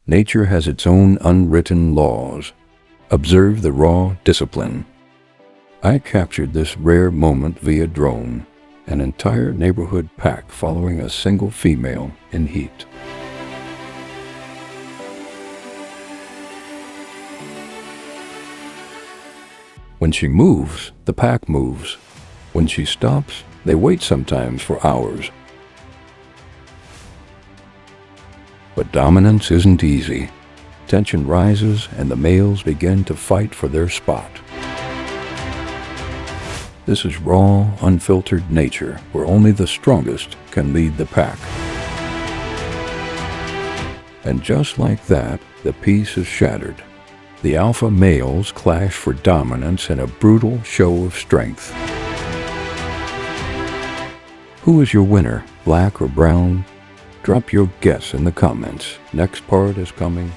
Nature has its own unwritten laws. Observe the raw discipline. I captured this rare moment via drone, an entire neighborhood pack following a single female in heat. When she moves, the pack moves. When she stops, they wait sometimes for hours. But dominance isn't easy. Tension rises and the males begin to fight for their spot. This is raw, unfiltered nature where only the strongest can lead the pack. And just like that, the peace is shattered. The alpha males clash for dominance in a brutal show of strength. Who is your winner, black or brown? Drop your guess in the comments. Next part is coming.